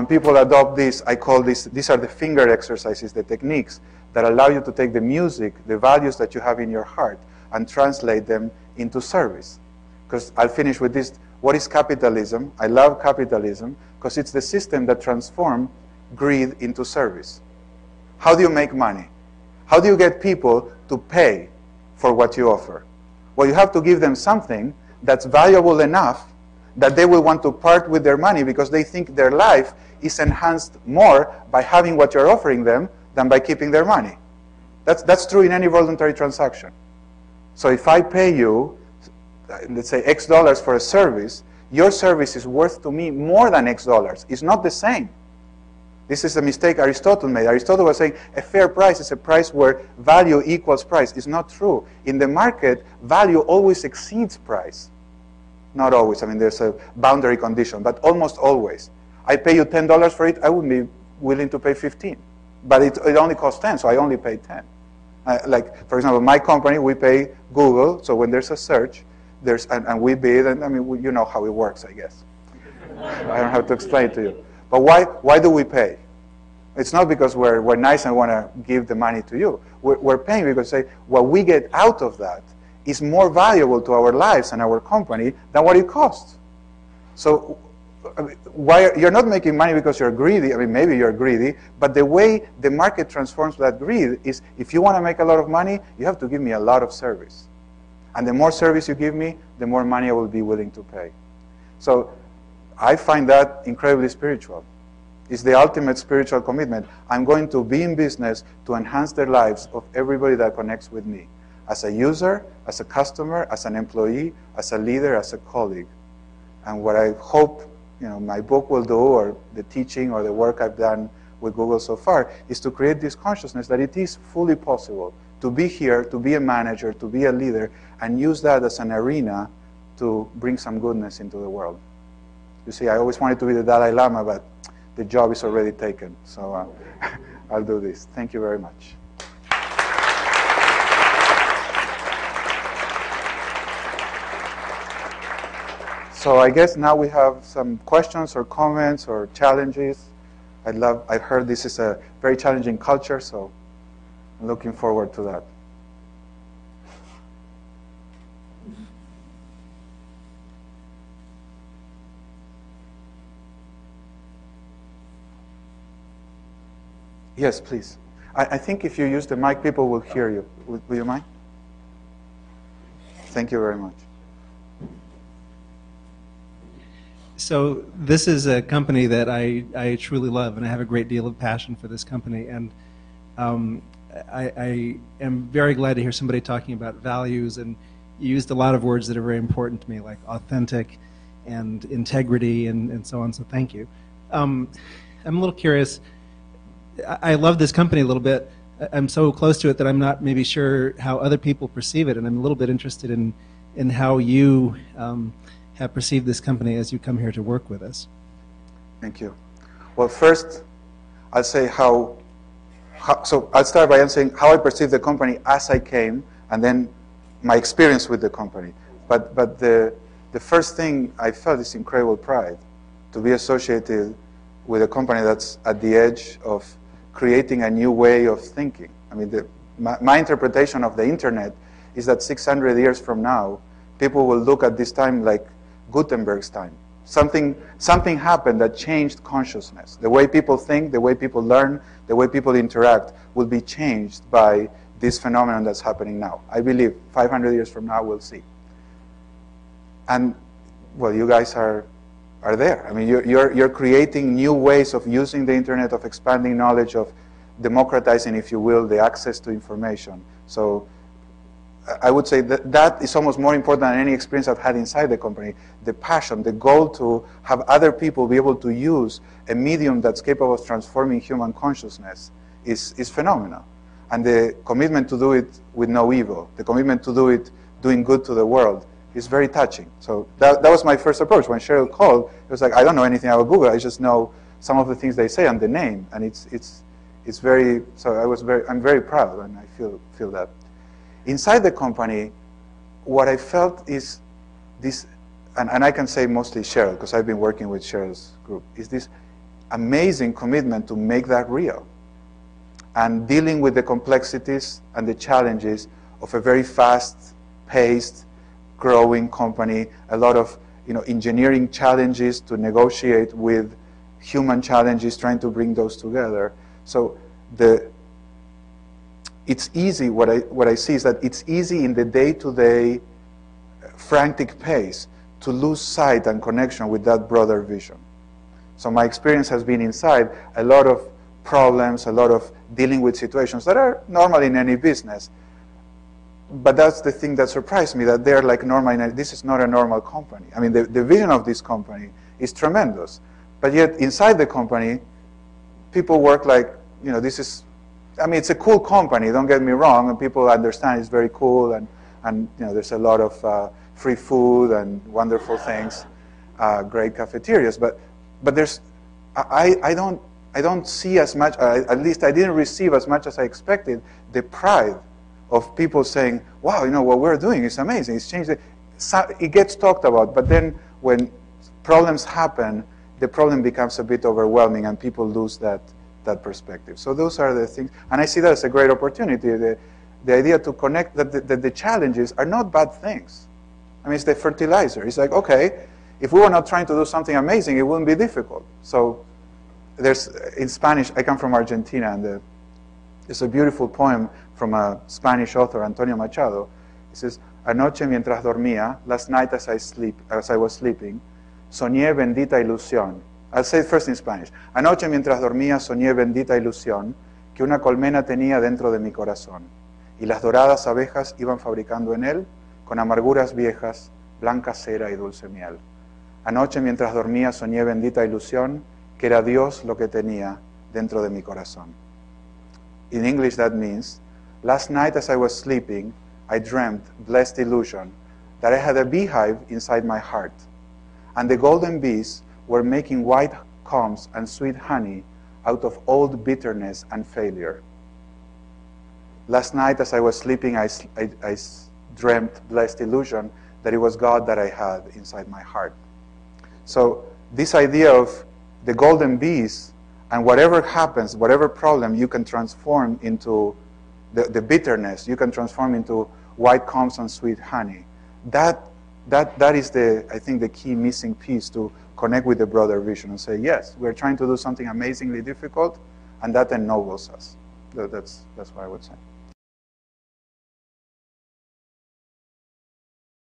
when people adopt this, I call these are the finger exercises, the techniques that allow you to take the music, the values that you have in your heart, and translate them into service. Because I'll finish with this. What is capitalism? I love capitalism because it's the system that transforms greed into service. How do you make money? How do you get people to pay for what you offer? Well, you have to give them something that's valuable enough that they will want to part with their money because they think their life is enhanced more by having what you're offering them than by keeping their money. That's true in any voluntary transaction. So if I pay you, let's say, X dollars for a service, your service is worth to me more than X dollars. It's not the same. This is a mistake Aristotle made. Aristotle was saying a fair price is a price where value equals price. It's not true. In the market, value always exceeds price. Not always. I mean, there's a boundary condition, but almost always. I pay you $10 for it, I would be willing to pay 15. But it only costs 10, so I only pay 10. Like, for example, my company, we pay Google, so when there's a search, and we bid, and I mean, you know how it works, I guess. I don't have to explain it to you. But why do we pay? It's not because we're nice and want to give the money to you. We're paying because say what we get out of that is more valuable to our lives and our company than what it costs. So you're not making money because you're greedy. I mean, maybe you're greedy, but the way the market transforms that greed is if you want to make a lot of money, you have to give me a lot of service. And the more service you give me, the more money I will be willing to pay. So I find that incredibly spiritual. It's the ultimate spiritual commitment. I'm going to be in business to enhance the lives of everybody that connects with me. As a user, as a customer, as an employee, as a leader, as a colleague. And what I hope my book will do, or the teaching or the work I've done with Google so far, is to create this consciousness that it is fully possible to be here, to be a manager, to be a leader, and use that as an arena to bring some goodness into the world. You see, I always wanted to be the Dalai Lama, but the job is already taken. So I'll do this. Thank you very much. So I guess now we have some questions or comments or challenges. I've heard this is a very challenging culture, so I'm looking forward to that. Yes, please. I think if you use the mic, people will hear you. Will you mind? Thank you very much. So this is a company that I truly love, and I have a great deal of passion for this company. And I am very glad to hear somebody talking about values, and you used a lot of words that are very important to me, like authentic and integrity and so on, so thank you. I'm a little curious. I love this company a little bit. I'm so close to it that I'm not maybe sure how other people perceive it, and I'm a little bit interested in how you have perceived this company as you come here to work with us. Thank you. Well, first, I'll say so I'll start by answering how I perceive the company as I came, and then my experience with the company. But the first thing I felt is incredible pride to be associated with a company that's at the edge of creating a new way of thinking. I mean, my interpretation of the internet is that 600 years from now, people will look at this time like Gutenberg's time. Something happened that changed consciousness. The way people think, the way people learn, the way people interact will be changed by this phenomenon that's happening now. I believe 500 years from now, we'll see. And, well, you guys are there. I mean, you're creating new ways of using the internet, of expanding knowledge, of democratizing, if you will, the access to information. So I would say that is almost more important than any experience I've had inside the company. The passion, the goal to have other people be able to use a medium that's capable of transforming human consciousness is phenomenal. And the commitment to do it with no evil, the commitment to do it doing good to the world, is very touching. So that was my first approach. When Cheryl called, it was like, I don't know anything about Google. I just know some of the things they say and the name. And it's very, so I'm very proud, and I feel that. Inside the company, what I felt is this, and I can say mostly Cheryl, because I've been working with Cheryl's group, is this amazing commitment to make that real, and dealing with the complexities and the challenges of a very fast-paced, growing company, a lot of engineering challenges to negotiate with human challenges, trying to bring those together. So it's easy, what I see is that it's easy in the day-to-day frantic pace to lose sight and connection with that broader vision. So my experience has been inside a lot of problems, a lot of dealing with situations that are normal in any business. But that's the thing that surprised me, that they're like normal. This is not a normal company. I mean, the vision of this company is tremendous. But yet, inside the company, people work like, this is, I mean, it's a cool company, don't get me wrong, and people understand it's very cool, and there's a lot of free food and wonderful things, great cafeterias. But there's, I don't see as much, at least I didn't receive as much as I expected, the pride of people saying, wow, what we're doing is amazing, it's changed. It gets talked about, but then when problems happen, the problem becomes a bit overwhelming and people lose that perspective. So those are the things, and I see that as a great opportunity, the idea to connect that the challenges are not bad things. I mean, it's the fertilizer. It's like, okay, if we were not trying to do something amazing, it wouldn't be difficult. So there's, in Spanish, I come from Argentina, and there's a beautiful poem from a Spanish author, Antonio Machado. He says, anoche mientras dormía, last night as I was sleeping, soñé bendita ilusión. I'll say it first in Spanish. Anoche mientras dormía, soñé bendita ilusión que una colmena tenía dentro de mi corazón, y las doradas abejas iban fabricando en él, con amarguras viejas, blanca cera y dulce miel. Anoche mientras dormía, soñé bendita ilusión que era Dios lo que tenía dentro de mi corazón. In English that means, last night as I was sleeping, I dreamt, blessed illusion, that I had a beehive inside my heart, and the golden bees were making white combs and sweet honey out of old bitterness and failure. Last night as I was sleeping, I dreamt, blessed illusion, that it was God that I had inside my heart. So this idea of the golden bees, and whatever happens, whatever problem, you can transform into the bitterness, you can transform into white combs and sweet honey. That is I think the key missing piece to connect with the broader vision and say, yes, we're trying to do something amazingly difficult, and that ennobles us. That's what I would say.